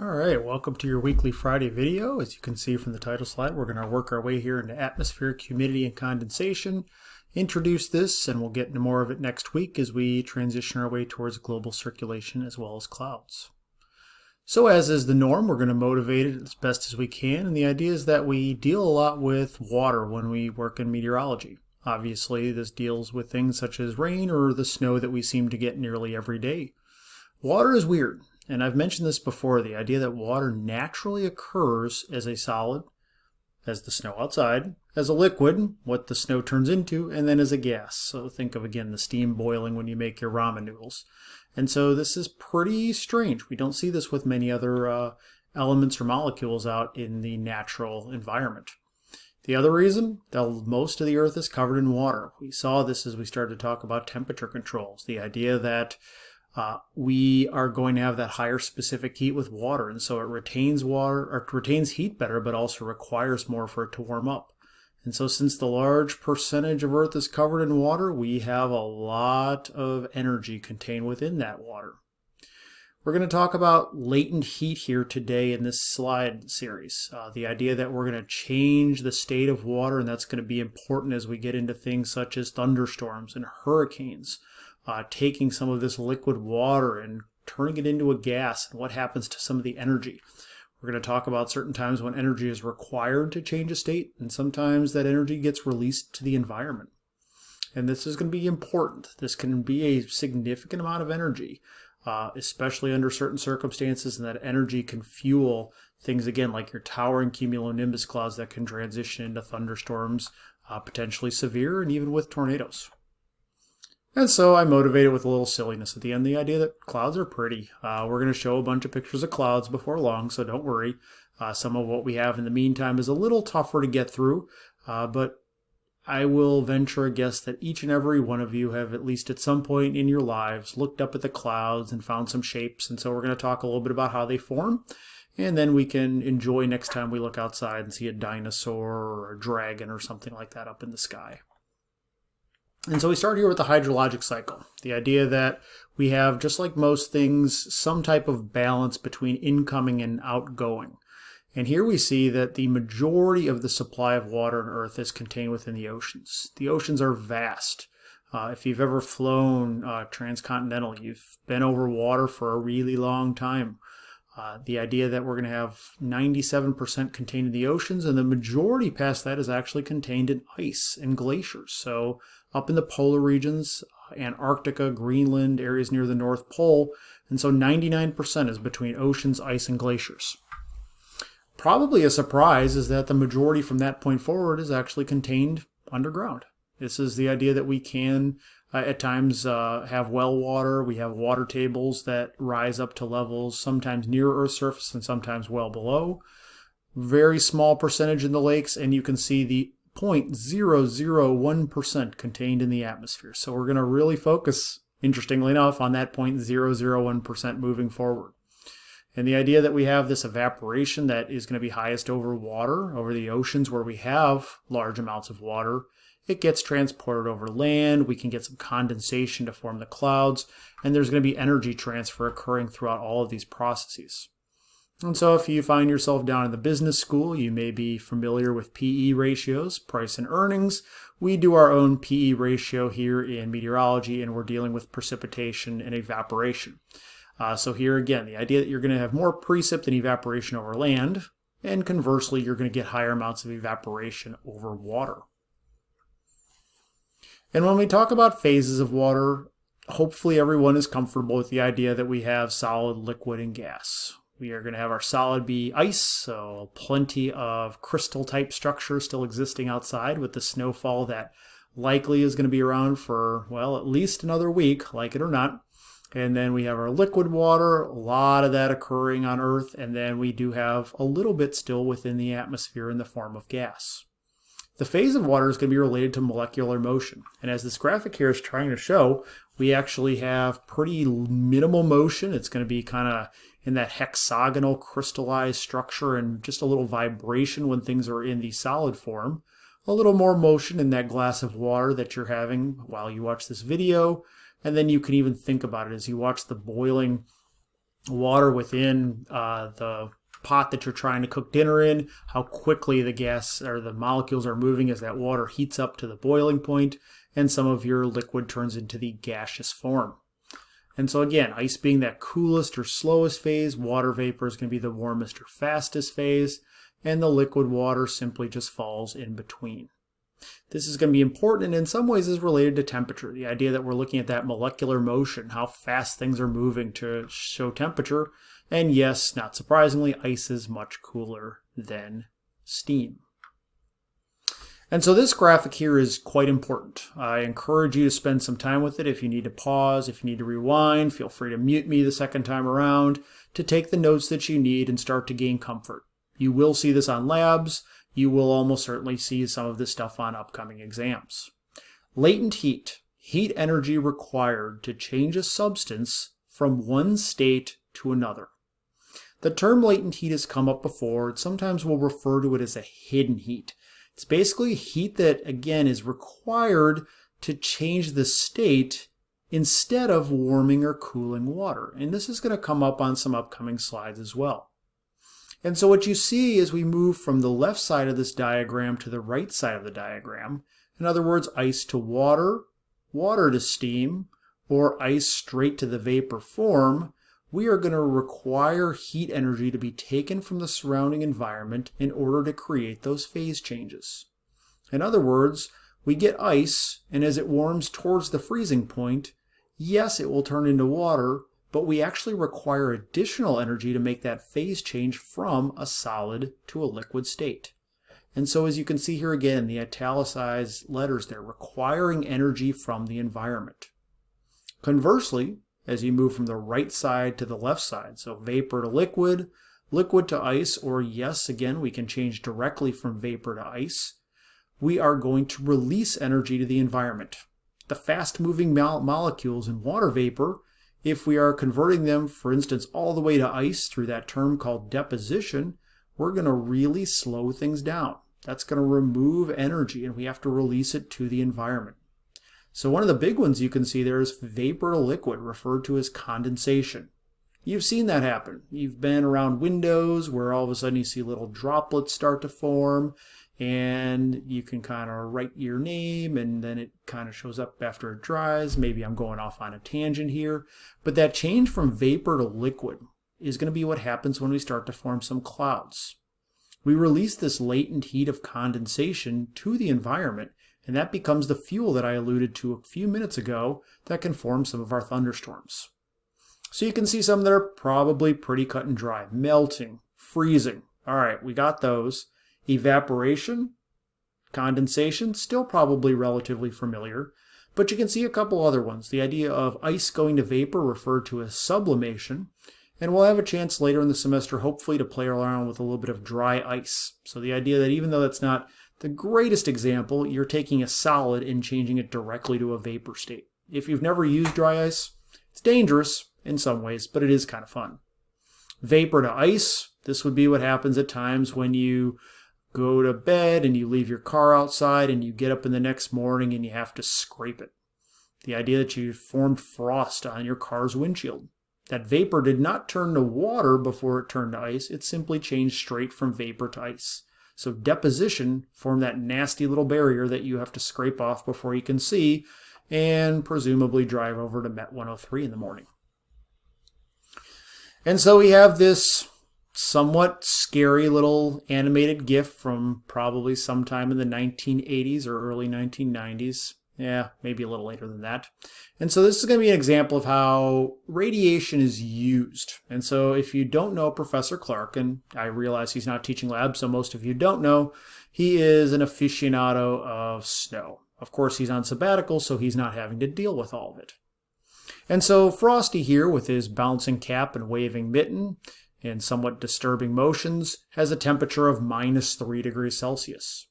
Alright, welcome to your weekly Friday video. As you can see from the title slide, we're going to work our way here into atmospheric humidity and condensation, introduce this, and we'll get into more of it next week as we transition our way towards global circulation as well as clouds. So as is the norm, we're going to motivate it as best as we can, and the idea is that we deal a lot with water when we work in meteorology. Obviously, this deals with things such as rain or the snow that we seem to get nearly every day. Water is weird. And I've mentioned this before, the idea that water naturally occurs as a solid, as the snow outside, as a liquid, what the snow turns into, and then as a gas. So think of, again, the steam boiling when you make your ramen noodles. And so this is pretty strange. We don't see this with many other elements or molecules out in the natural environment. The other reason, that most of the Earth is covered in water. We saw this as we started to talk about temperature controls. The idea that we are going to have that higher specific heat with water, and so it retains water or retains heat better, but also requires more for it to warm up. And so since the large percentage of Earth is covered in water, we have a lot of energy contained within that water. We're going to talk about latent heat here today in this slide series. The idea that we're going to change the state of water, and that's going to be important as we get into things such as thunderstorms and hurricanes. Taking some of this liquid water and turning it into a gas and what happens to some of the energy. We're going to talk about certain times when energy is required to change a state, and sometimes that energy gets released to the environment. And this is going to be important. This can be a significant amount of energy, especially under certain circumstances, and that energy can fuel things, again, like your towering cumulonimbus clouds that can transition into thunderstorms, potentially severe, and even with tornadoes. And so I motivated with a little silliness at the end, the idea that clouds are pretty. We're going to show a bunch of pictures of clouds before long, so don't worry. Some of what we have in the meantime is a little tougher to get through, but I will venture a guess that each and every one of you have, at least at some point in your lives, looked up at the clouds and found some shapes. And so we're going to talk a little bit about how they form, and then we can enjoy next time we look outside and see a dinosaur or a dragon or something like that up in the sky. And so we start here with the hydrologic cycle, the idea that we have, just like most things, some type of balance between incoming and outgoing. And here we see that the majority of the supply of water on Earth is contained within the oceans. The oceans are vast. If you've ever flown transcontinental, you've been over water for a really long time. The idea that we're going to have 97% contained in the oceans, and the majority past that is actually contained in ice and glaciers. So up in the polar regions, Antarctica, Greenland, areas near the North Pole, and so 99% is between oceans, ice, and glaciers. Probably a surprise is that the majority from that point forward is actually contained underground. This is the idea that we can at times have well water. We have water tables that rise up to levels sometimes near Earth's surface and sometimes well below. Very small percentage in the lakes, and you can see the 0.001% contained in the atmosphere. So we're going to really focus, interestingly enough, on that 0.001% moving forward. And the idea that we have this evaporation that is going to be highest over water, over the oceans where we have large amounts of water, it gets transported over land. We can get some condensation to form the clouds, and there's going to be energy transfer occurring throughout all of these processes. And so if you find yourself down in the business school, you may be familiar with PE ratios, price and earnings. We do our own PE ratio here in meteorology, and we're dealing with precipitation and evaporation. So here again, the idea that you're going to have more precip than evaporation over land, and conversely, you're going to get higher amounts of evaporation over water. And when we talk about phases of water, hopefully everyone is comfortable with the idea that we have solid, liquid, and gas. We are going to have our solid be ice, so plenty of crystal type structure still existing outside with the snowfall that likely is going to be around for, well, at least another week, like it or not. And then we have our liquid water, a lot of that occurring on Earth, and then we do have a little bit still within the atmosphere in the form of gas. The phase of water is going to be related to molecular motion. And as this graphic here is trying to show, we actually have pretty minimal motion. It's going to be kind of in that hexagonal crystallized structure and just a little vibration when things are in the solid form. A little more motion in that glass of water that you're having while you watch this video. And then you can even think about it as you watch the boiling water within the pot that you're trying to cook dinner in, how quickly the gas or the molecules are moving as that water heats up to the boiling point, and some of your liquid turns into the gaseous form. And so again, ice being that coolest or slowest phase, water vapor is going to be the warmest or fastest phase, and the liquid water simply just falls in between. This is going to be important and in some ways is related to temperature. The idea that we're looking at that molecular motion, how fast things are moving to show temperature. And yes, not surprisingly, ice is much cooler than steam. And so this graphic here is quite important. I encourage you to spend some time with it. If you need to pause, if you need to rewind, feel free to mute me the second time around to take the notes that you need and start to gain comfort. You will see this on labs. You will almost certainly see some of this stuff on upcoming exams. Latent heat, heat energy required to change a substance from one state to another. The term latent heat has come up before. Sometimes we'll refer to it as a hidden heat. It's basically heat that, again, is required to change the state instead of warming or cooling water. And this is going to come up on some upcoming slides as well. And so what you see as we move from the left side of this diagram to the right side of the diagram, in other words, ice to water, water to steam, or ice straight to the vapor form, we are going to require heat energy to be taken from the surrounding environment in order to create those phase changes. In other words, we get ice, and as it warms towards the freezing point, yes, it will turn into water, but we actually require additional energy to make that phase change from a solid to a liquid state. And so as you can see here again, the italicized letters there, requiring energy from the environment. Conversely, as you move from the right side to the left side, so vapor to liquid, liquid to ice, or yes, again, we can change directly from vapor to ice, we are going to release energy to the environment. The fast-moving molecules in water vapor, if we are converting them, for instance, all the way to ice through that term called deposition, we're going to really slow things down. That's going to remove energy, and we have to release it to the environment. So one of the big ones you can see there is vapor to liquid, referred to as condensation. You've seen that happen. You've been around windows where all of a sudden you see little droplets start to form, and you can kind of write your name, and then it kind of shows up after it dries. Maybe I'm going off on a tangent here. But that change from vapor to liquid is going to be what happens when we start to form some clouds. We release this latent heat of condensation to the environment, and that becomes the fuel that I alluded to a few minutes ago that can form some of our thunderstorms. So you can see some that are probably pretty cut and dry. Melting, freezing. All right, we got those. Evaporation, condensation, still probably relatively familiar. But you can see a couple other ones. The idea of ice going to vapor, referred to as sublimation. And we'll have a chance later in the semester, hopefully, to play around with a little bit of dry ice. So the idea that even though that's not the greatest example, you're taking a solid and changing it directly to a vapor state. If you've never used dry ice, it's dangerous in some ways, but it is kind of fun. Vapor to ice, this would be what happens at times when you go to bed and you leave your car outside and you get up in the next morning and you have to scrape it. The idea that you formed frost on your car's windshield. That vapor did not turn to water before it turned to ice, it simply changed straight from vapor to ice. So deposition formed that nasty little barrier that you have to scrape off before you can see and presumably drive over to Met 103 in the morning. And so we have this somewhat scary little animated GIF from probably sometime in the 1980s or early 1990s. Yeah, maybe a little later than that. And so this is going to be an example of how radiation is used. And so if you don't know Professor Clark, and I realize he's not teaching lab, so most of you don't know, he is an aficionado of snow. Of course, he's on sabbatical, so he's not having to deal with all of it. And so Frosty here, with his bouncing cap and waving mitten and somewhat disturbing motions, has a temperature of -3 degrees Celsius.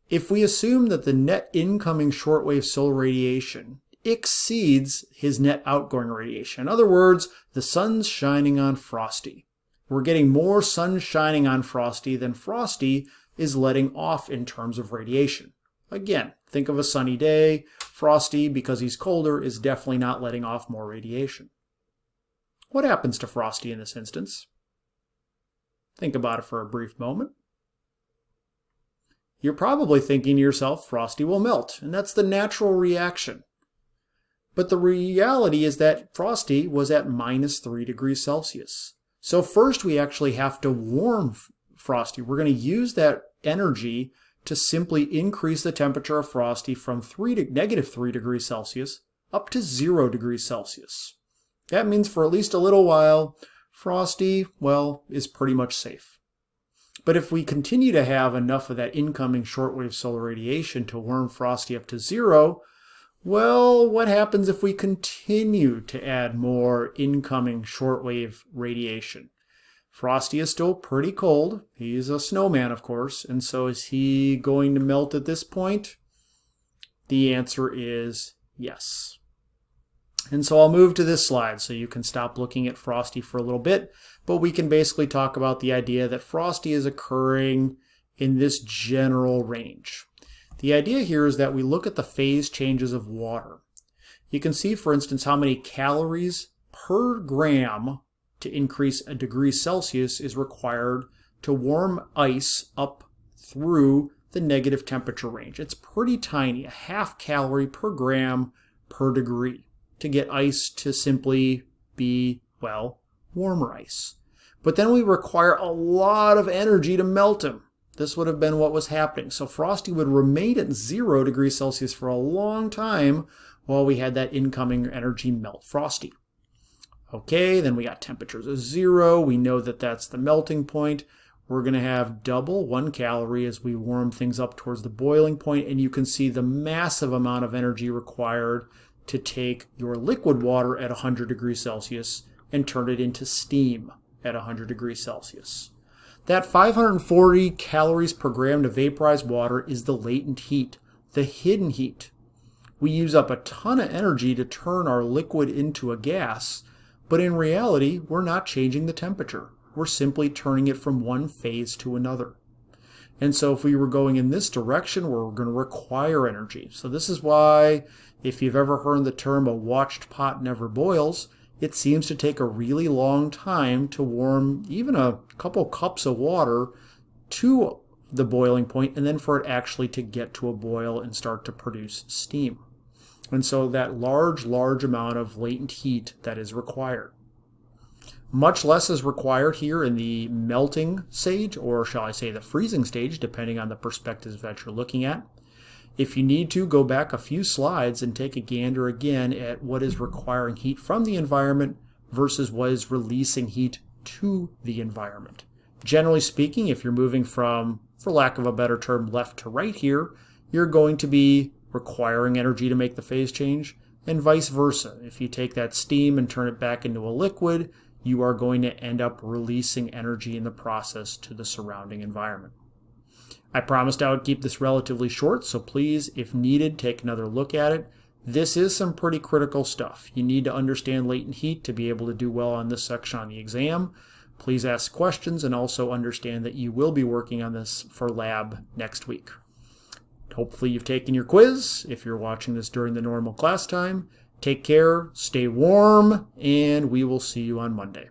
If we assume that the net incoming shortwave solar radiation exceeds his net outgoing radiation, in other words, the sun's shining on Frosty. We're getting more sun shining on Frosty than Frosty is letting off in terms of radiation. Again, think of a sunny day. Frosty, because he's colder, is definitely not letting off more radiation. What happens to Frosty in this instance? Think about it for a brief moment. You're probably thinking to yourself, Frosty will melt, and that's the natural reaction. But the reality is that Frosty was at -3 degrees Celsius. So first we actually have to warm Frosty. We're going to use that energy to simply increase the temperature of Frosty from -3 degrees Celsius up to 0 degrees Celsius. That means for at least a little while, Frosty, well, is pretty much safe. But if we continue to have enough of that incoming shortwave solar radiation to warm Frosty up to 0, well, what happens if we continue to add more incoming shortwave radiation? Frosty is still pretty cold. He's a snowman, of course, and so is he going to melt at this point? The answer is yes. And so I'll move to this slide so you can stop looking at Frosty for a little bit, but we can basically talk about the idea that Frosty is occurring in this general range. The idea here is that we look at the phase changes of water. You can see, for instance, how many calories per gram to increase a degree Celsius is required to warm ice up through the negative temperature range. It's pretty tiny, a ½ calorie per gram per degree to get ice to simply be, well, warmer ice. But then we require a lot of energy to melt him. This would have been what was happening. So Frosty would remain at 0 degrees Celsius for a long time while we had that incoming energy melt Frosty. Okay, then we got temperatures of 0. We know that that's the melting point. We're going to have double 1 calorie as we warm things up towards the boiling point, and you can see the massive amount of energy required to take your liquid water at 100 degrees Celsius and turn it into steam at 100 degrees Celsius. That 540 calories per gram to vaporize water is the latent heat, the hidden heat. We use up a ton of energy to turn our liquid into a gas, but in reality, we're not changing the temperature. We're simply turning it from one phase to another. And so if we were going in this direction, we're going to require energy. So this is why, if you've ever heard the term a watched pot never boils, it seems to take a really long time to warm even a couple cups of water to the boiling point, and then for it actually to get to a boil and start to produce steam. And so that large amount of latent heat that is required. Much less is required here in the melting stage, or shall I say the freezing stage, depending on the perspective that you're looking at. If you need to, go back a few slides and take a gander again at what is requiring heat from the environment versus what is releasing heat to the environment. Generally speaking, if you're moving from, for lack of a better term, left to right here, you're going to be requiring energy to make the phase change, and vice versa. If you take that steam and turn it back into a liquid, you are going to end up releasing energy in the process to the surrounding environment. I promised I would keep this relatively short, so please, if needed, take another look at it. This is some pretty critical stuff. You need to understand latent heat to be able to do well on this section on the exam. Please ask questions and also understand that you will be working on this for lab next week. Hopefully you've taken your quiz. If you're watching this during the normal class time, take care, stay warm, and we will see you on Monday.